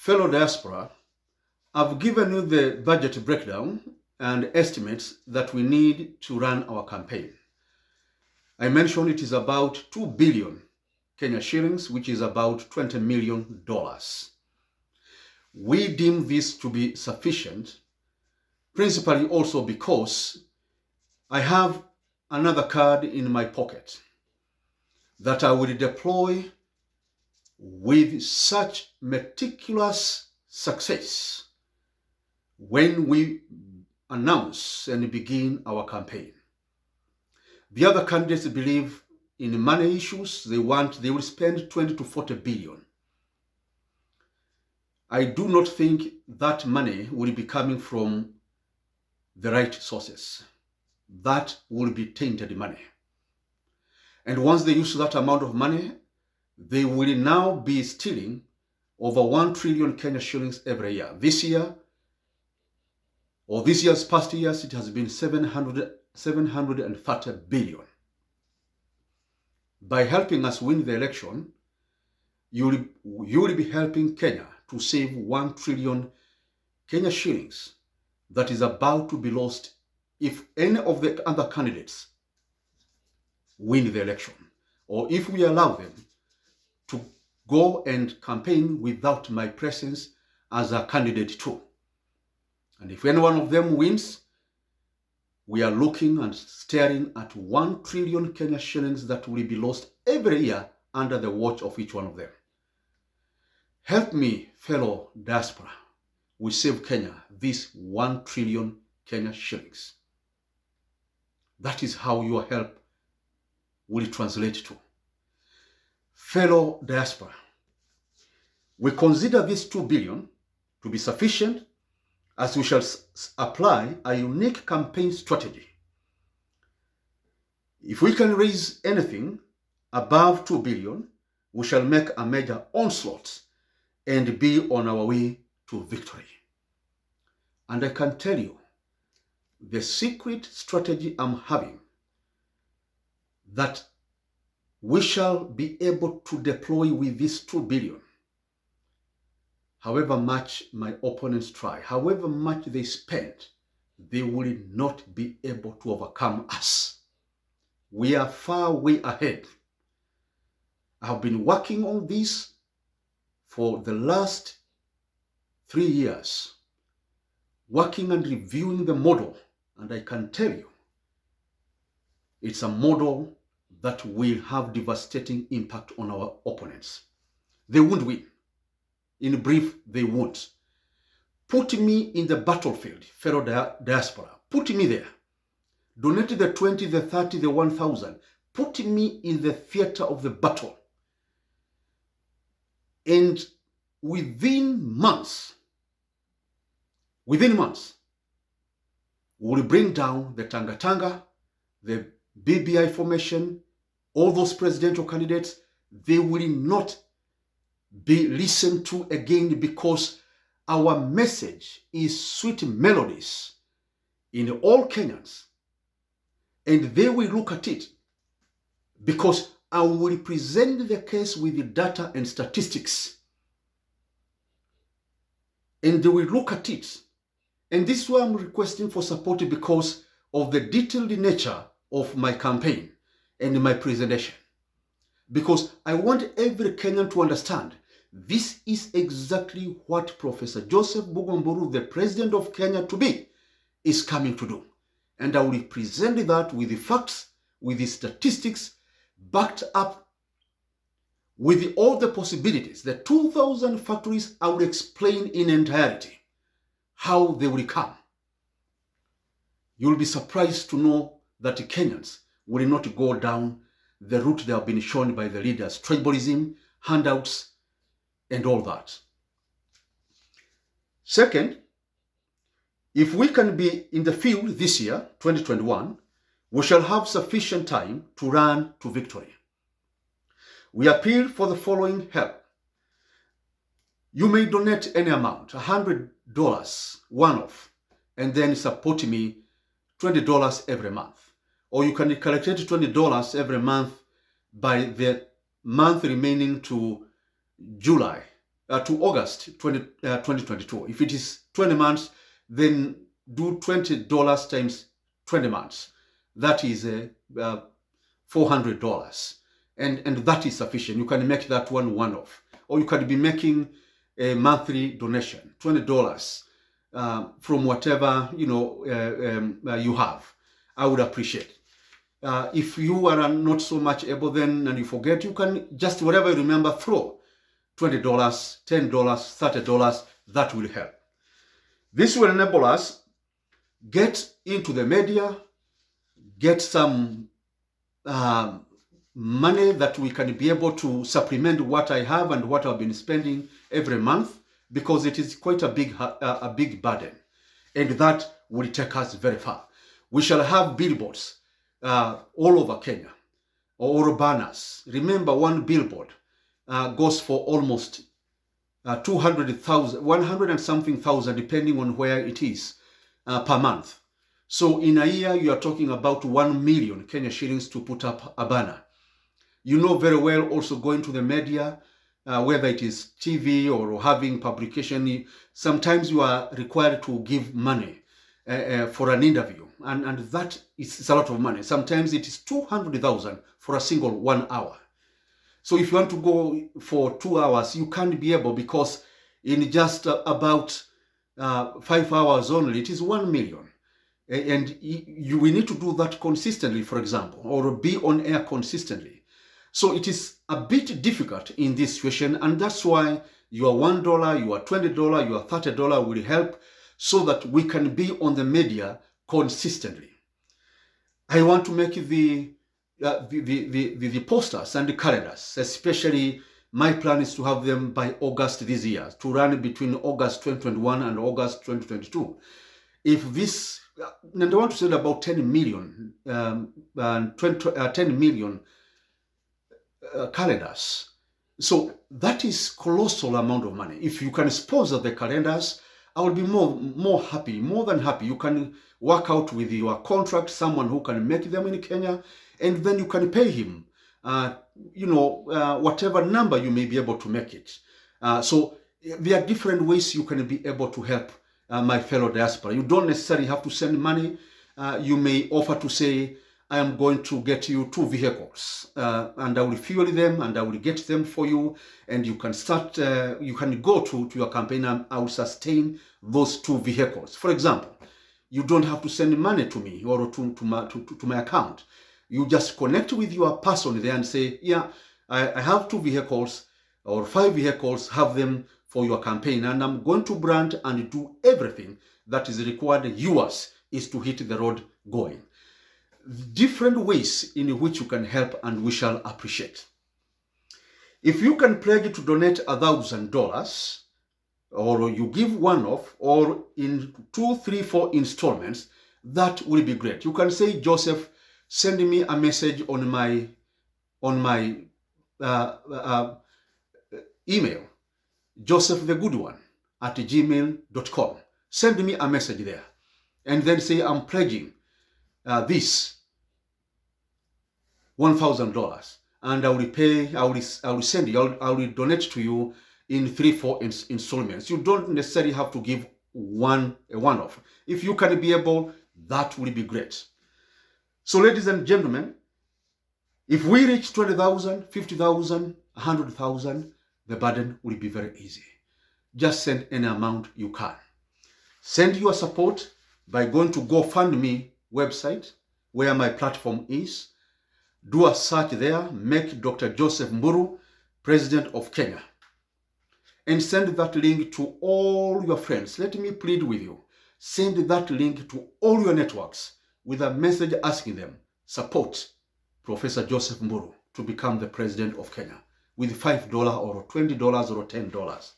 Fellow diaspora, I've given you the budget breakdown and estimates that we need to run our campaign. I mentioned it is about 2 billion Kenya shillings, which is about $20 million. We deem this to be sufficient, principally also because I have another card in my pocket that I will deploy with such meticulous success when we announce and begin our campaign. The other candidates believe in money issues. They will spend 20 to 40 billion. I do not think that money will be coming from the right sources. That will be tainted money. And once they use that amount of money, they will now be stealing over 1 trillion Kenya shillings every year. This year, or this year's past years, it has been 730 billion. By helping us win the election, you will be helping Kenya to save 1 trillion Kenya shillings that is about to be lost if any of the other candidates win the election, or if we allow them to go and campaign without my presence as a candidate too. And if any one of them wins, we are looking and staring at 1 trillion Kenya shillings that will be lost every year under the watch of each one of them. Help me, fellow diaspora. We save Kenya this 1 trillion Kenya shillings. That is how your help will translate to. Fellow diaspora, we consider this 2 billion to be sufficient as we shall apply a unique campaign strategy. If we can raise anything above 2 billion, we shall make a major onslaught and be on our way to victory. And I can tell you, the secret strategy I'm having that we shall be able to deploy with this 2 billion. However much my opponents try, however much they spend, they will not be able to overcome us. We are far way ahead. I have been working on this for the last 3 years, working and reviewing the model, and I can tell you, it's a model that will have devastating impact on our opponents. They won't win. In brief, they won't. Put me in the battlefield, fellow diaspora. Put me there. Donate the 20, the 30, the 1,000. Put me in the theater of the battle. And within months, we'll bring down the Tanga, the BBI formation, all those presidential candidates. They will not be listened to again because our message is sweet melodies in all Kenyans. And they will look at it because I will present the case with the data and statistics. And they will look at it. And this is why I'm requesting for support, because of the detailed nature of my campaign and my presentation. Because I want every Kenyan to understand this is exactly what Professor Joseph Mburu, the President of Kenya to be, is coming to do. And I will present that with the facts, with the statistics, backed up with all the possibilities. The 2,000 factories, I will explain in entirety how they will come. You'll be surprised to know that Kenyans will not go down the route they have been shown by the leaders, tribalism, handouts, and all that. Second, if we can be in the field this year, 2021, we shall have sufficient time to run to victory. We appeal for the following help. You may donate any amount, $100 one-off, and then support me $20 every month. Or you can calculate $20 every month by the month remaining to July to August 2022. If it is 20 months, then do $20 times 20 months. That is $400. And that is sufficient. You can make that one-off. Or you can be making a monthly donation, $20 from whatever you have. I would appreciate. If you are not so much able then and you forget, you can just whatever you remember throw $20, $10, $30. That will help. This will enable us get into the media, get some money that we can be able to supplement what I have and what I've been spending every month, because it is quite a big burden, and that will take us very far. We shall have billboards all over Kenya, or banners. Remember, one billboard goes for almost 200,000, 100 and something thousand, depending on where it is, per month. So in a year, you are talking about 1 million Kenya shillings to put up a banner. You know very well also going to the media, whether it is TV or having publication, sometimes you are required to give money for an interview. And that is a lot of money. Sometimes it is 200,000 for a single 1 hour. So if you want to go for 2 hours, you can't be able, because in just about 5 hours only, it is 1 million. And we need to do that consistently, for example, or be on air consistently. So it is a bit difficult in this situation, and that's why your $1, your $20, your $30 will help, so that we can be on the media consistently. I want to make the posters and the calendars, especially my plan is to have them by August this year, to run between August 2021 and August 2022. If this, and I want to send about 10 million, 10 million calendars. So that is colossal amount of money. If you can sponsor the calendars, I will be more happy, more than happy. You can work out with your contract someone who can make them in Kenya, and then you can pay him, whatever number you may be able to make it. So there are different ways you can be able to help my fellow diaspora. You don't necessarily have to send money. You may offer to say, I am going to get you 2 vehicles, and I will fuel them and I will get them for you, and you can start, you can go to your campaign and I will sustain those 2 vehicles. For example, you don't have to send money to me or to my account. You just connect with your person there and say, yeah, I have 2 vehicles or 5 vehicles, have them for your campaign, and I'm going to brand and do everything that is required. Yours is to hit the road going. Different ways in which you can help, and we shall appreciate. If you can pledge to donate $1,000, or you give one-off, or in 2, 3, 4 installments, that will be great. You can say, Joseph, send me a message on my email, josephthegoodone@gmail.com. Send me a message there, and then say, I'm pledging this $1,000, and I will send you, I will donate to you in 3, 4 installments. You don't necessarily have to give one-off. If you can be able, that will be great. So ladies and gentlemen, if we reach 20,000, 50,000, 100,000, the burden will be very easy. Just send any amount you can. Send your support by going to GoFundMe website, where my platform is. Do a search there, make Dr. Joseph Mburu President of Kenya, and send that link to all your friends. Let me plead with you. Send that link to all your networks with a message asking them, support Professor Joseph Mburu to become the President of Kenya with $5 or $20 or $10.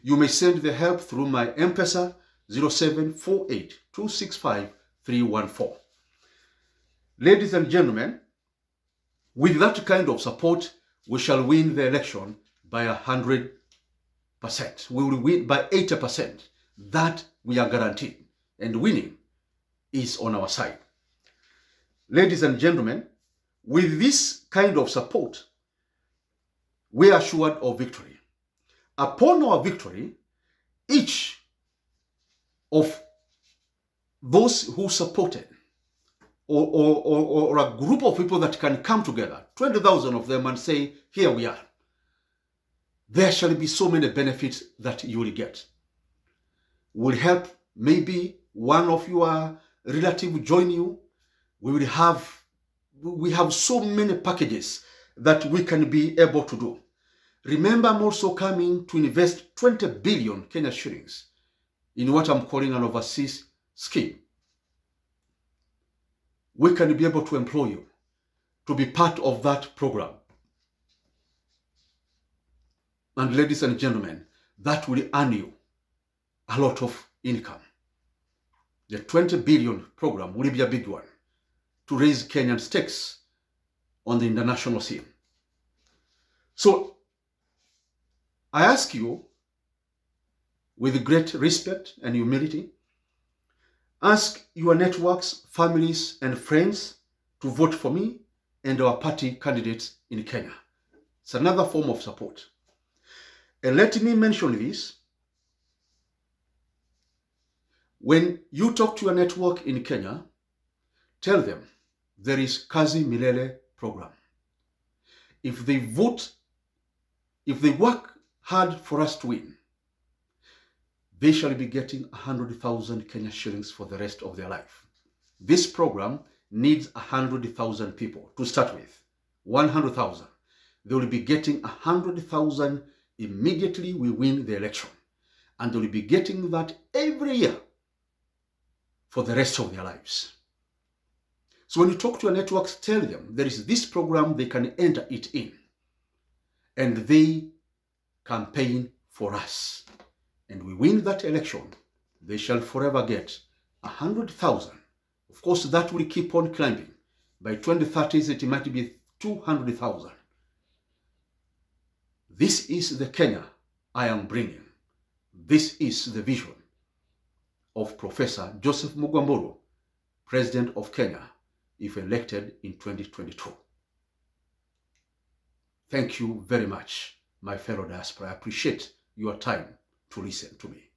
You may send the help through my M-Pesa 0748265314. Ladies and gentlemen, with that kind of support, we shall win the election by 100%. We will win by 80%. That we are guaranteed. And winning is on our side. Ladies and gentlemen, with this kind of support, we are assured of victory. upon our victory, each of those who supported, or a group of people that can come together, 20,000 of them, and say, here we are, there shall be so many benefits that you will get. Will help maybe one of your relatives join you. We have so many packages that we can be able to do. Remember, I'm also coming to invest 20 billion Kenya shillings in what I'm calling an overseas scheme. We can be able to employ you to be part of that program. And ladies and gentlemen, that will earn you a lot of income. The 20 billion program will be a big one to raise Kenyan stakes on the international scene. So I ask you, with great respect and humility, ask your networks, families, and friends to vote for me and our party candidates in Kenya. It's another form of support. And let me mention this. When you talk to your network in Kenya, tell them there is Kazi Milele program. If they vote, if they work hard for us to win, they shall be getting 100,000 Kenya shillings for the rest of their life. This program needs 100,000 people to start with. 100,000. They will be getting 100,000 immediately we win the election. And they will be getting that every year for the rest of their lives. So when you talk to your networks, tell them there is this program they can enter it in. And they campaign for us. And we win that election, they shall forever get 100,000. Of course, that will keep on climbing. By 2030s, it might be 200,000. This is the Kenya I am bringing. This is the vision of Professor Joseph Mburu, President of Kenya, if elected in 2022. Thank you very much, my fellow diaspora. I appreciate your time to listen to me.